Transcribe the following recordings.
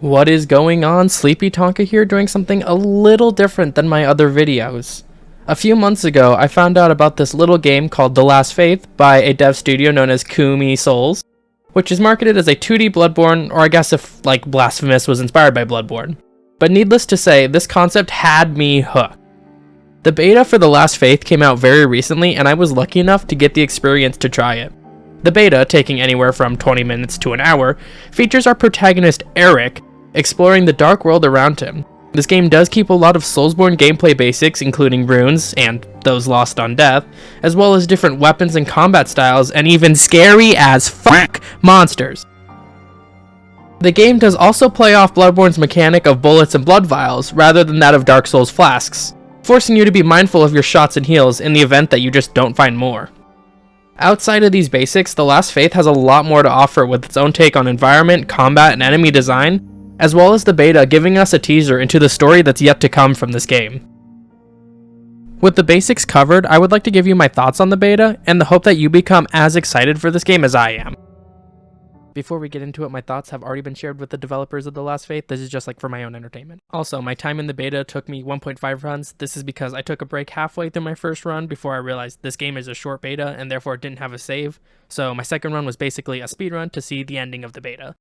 What is going on? Sleepy Tonka here, doing something a little different than my other videos. A few months ago, I found out about this little game called The Last Faith by a dev studio known as Kumi Souls, which is marketed as a 2D Bloodborne, or I guess if like Blasphemous was inspired by Bloodborne. But needless to say, this concept had me hooked. The beta for The Last Faith came out very recently, and I was lucky enough to get the experience to try it. The beta, taking anywhere from 20 minutes to an hour, features our protagonist Eric exploring the dark world around him. This game does keep a lot of Soulsborne gameplay basics, including runes and those lost on death, as well as different weapons and combat styles, and even scary as fuck monsters. The game does also play off Bloodborne's mechanic of bullets and blood vials, rather than that of Dark Souls flasks, forcing you to be mindful of your shots and heals in the event that you just don't find more. Outside of these basics, The Last Faith has a lot more to offer with its own take on environment, combat, and enemy design, as well as the beta giving us a teaser into the story that's yet to come from this game. With the basics covered, I would like to give you my thoughts on the beta, and the hope that you become as excited for this game as I am. Before we get into it, my thoughts have already been shared with the developers of The Last Faith. This is just like for my own entertainment. Also, my time in the beta took me 1.5 runs. This is because I took a break halfway through my first run before I realized this game is a short beta and therefore didn't have a save. So my second run was basically a speed run to see the ending of the beta.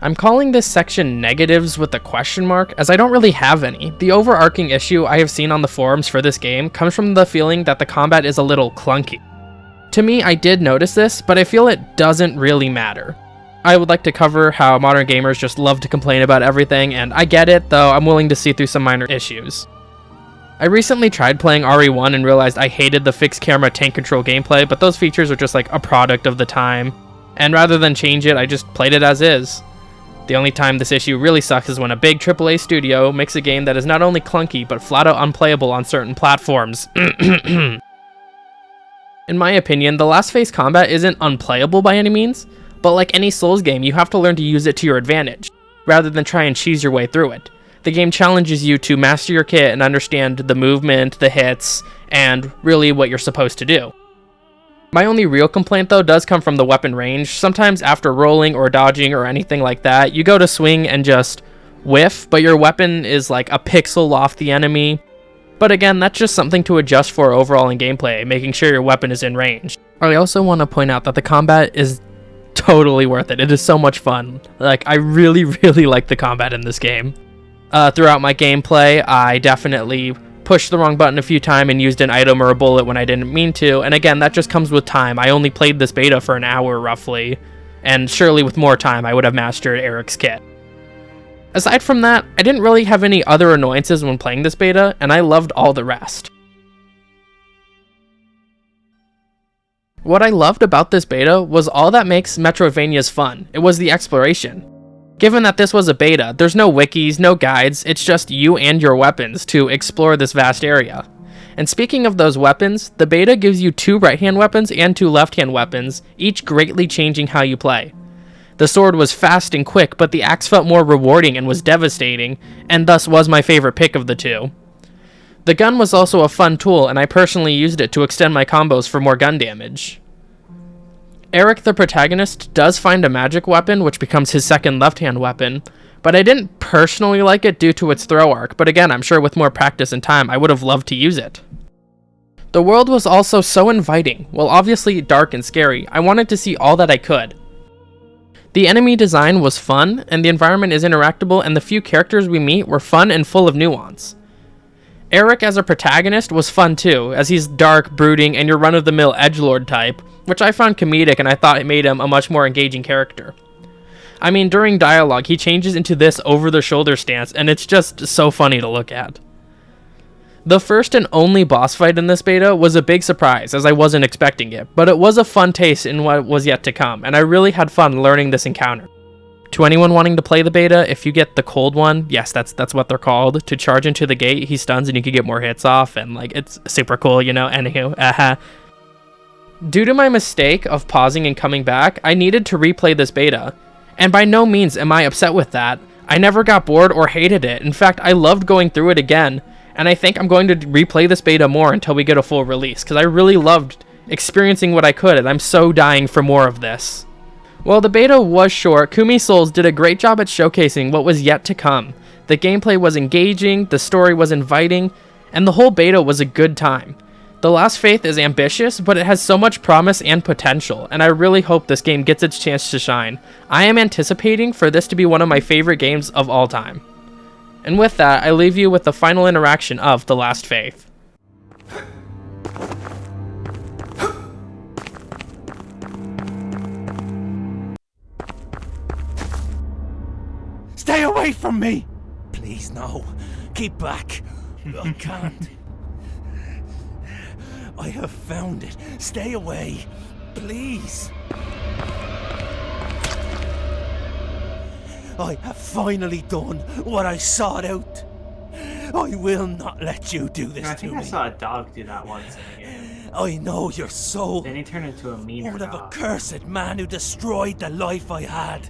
I'm calling this section negatives with a question mark, as I don't really have any. The overarching issue I have seen on the forums for this game comes from the feeling that the combat is a little clunky. To me, I did notice this, but I feel it doesn't really matter. I would like to cover how modern gamers just love to complain about everything, and I get it, though I'm willing to see through some minor issues. I recently tried playing RE1 and realized I hated the fixed camera tank control gameplay, but those features are just like a product of the time, and rather than change it, I just played it as is. The only time this issue really sucks is when a big AAA studio makes a game that is not only clunky, but flat out unplayable on certain platforms. In my opinion, The Last Faith combat isn't unplayable by any means, but like any Souls game, you have to learn to use it to your advantage, rather than try and cheese your way through it. The game challenges you to master your kit and understand the movement, the hits, and really what you're supposed to do. My only real complaint though does come from the weapon range. Sometimes after rolling or dodging or anything like that, you go to swing and just whiff, but your weapon is like a pixel off the enemy. But again, that's just something to adjust for overall in gameplay, making sure your weapon is in range. I also want to point out that the combat is totally worth it. It is so much fun. Like, I really like the combat in this game. Throughout my gameplay, I definitely pushed the wrong button a few times and used an item or a bullet when I didn't mean to, and again, that just comes with time. I only played this beta for an hour roughly, and surely with more time I would have mastered Eric's kit. Aside from that, I didn't really have any other annoyances when playing this beta, and I loved all the rest. What I loved about this beta was all that makes Metroidvanias fun. It was the exploration. Given that this was a beta, there's no wikis, no guides, it's just you and your weapons to explore this vast area. And speaking of those weapons, the beta gives you 2 right-hand weapons and 2 left-hand weapons, each greatly changing how you play. The sword was fast and quick, but the axe felt more rewarding and was devastating, and thus was my favorite pick of the 2. The gun was also a fun tool, and I personally used it to extend my combos for more gun damage. Eric, the protagonist, does find a magic weapon, which becomes his second left-hand weapon, but I didn't personally like it due to its throw arc, but again, I'm sure with more practice and time, I would have loved to use it. The world was also so inviting. While obviously dark and scary, I wanted to see all that I could. The enemy design was fun, and the environment is interactable, and the few characters we meet were fun and full of nuance. Eric as a protagonist was fun too, as he's dark, brooding, and your run-of-the-mill edgelord type, which I found comedic and I thought it made him a much more engaging character. I mean, during dialogue, he changes into this over-the-shoulder stance, and it's just so funny to look at. The first and only boss fight in this beta was a big surprise, as I wasn't expecting it, but it was a fun taste in what was yet to come, and I really had fun learning this encounter. To anyone wanting to play the beta, if you get the cold one, yes, that's what they're called, to charge into the gate, he stuns and you can get more hits off, and like, it's super cool, you know, anywho, Due to my mistake of pausing and coming back, I needed to replay this beta, and by no means am I upset with that. I never got bored or hated it. In fact, I loved going through it again, and I think I'm going to replay this beta more until we get a full release, because I really loved experiencing what I could, and I'm so dying for more of this. While the beta was short, Kumi Souls did a great job at showcasing what was yet to come. The gameplay was engaging, the story was inviting, and the whole beta was a good time. The Last Faith is ambitious, but it has so much promise and potential, and I really hope this game gets its chance to shine. I am anticipating for this to be one of my favorite games of all time. And with that, I leave you with the final interaction of The Last Faith. Stay away from me! Please, no. Keep back. I can't. I have found it. Stay away. Please. I have finally done what I sought out. I will not let you do this to me. I think I saw a dog do that once in the game. I know your soul. Then he turned into a mean One of dog. a cursed man who destroyed the life I had.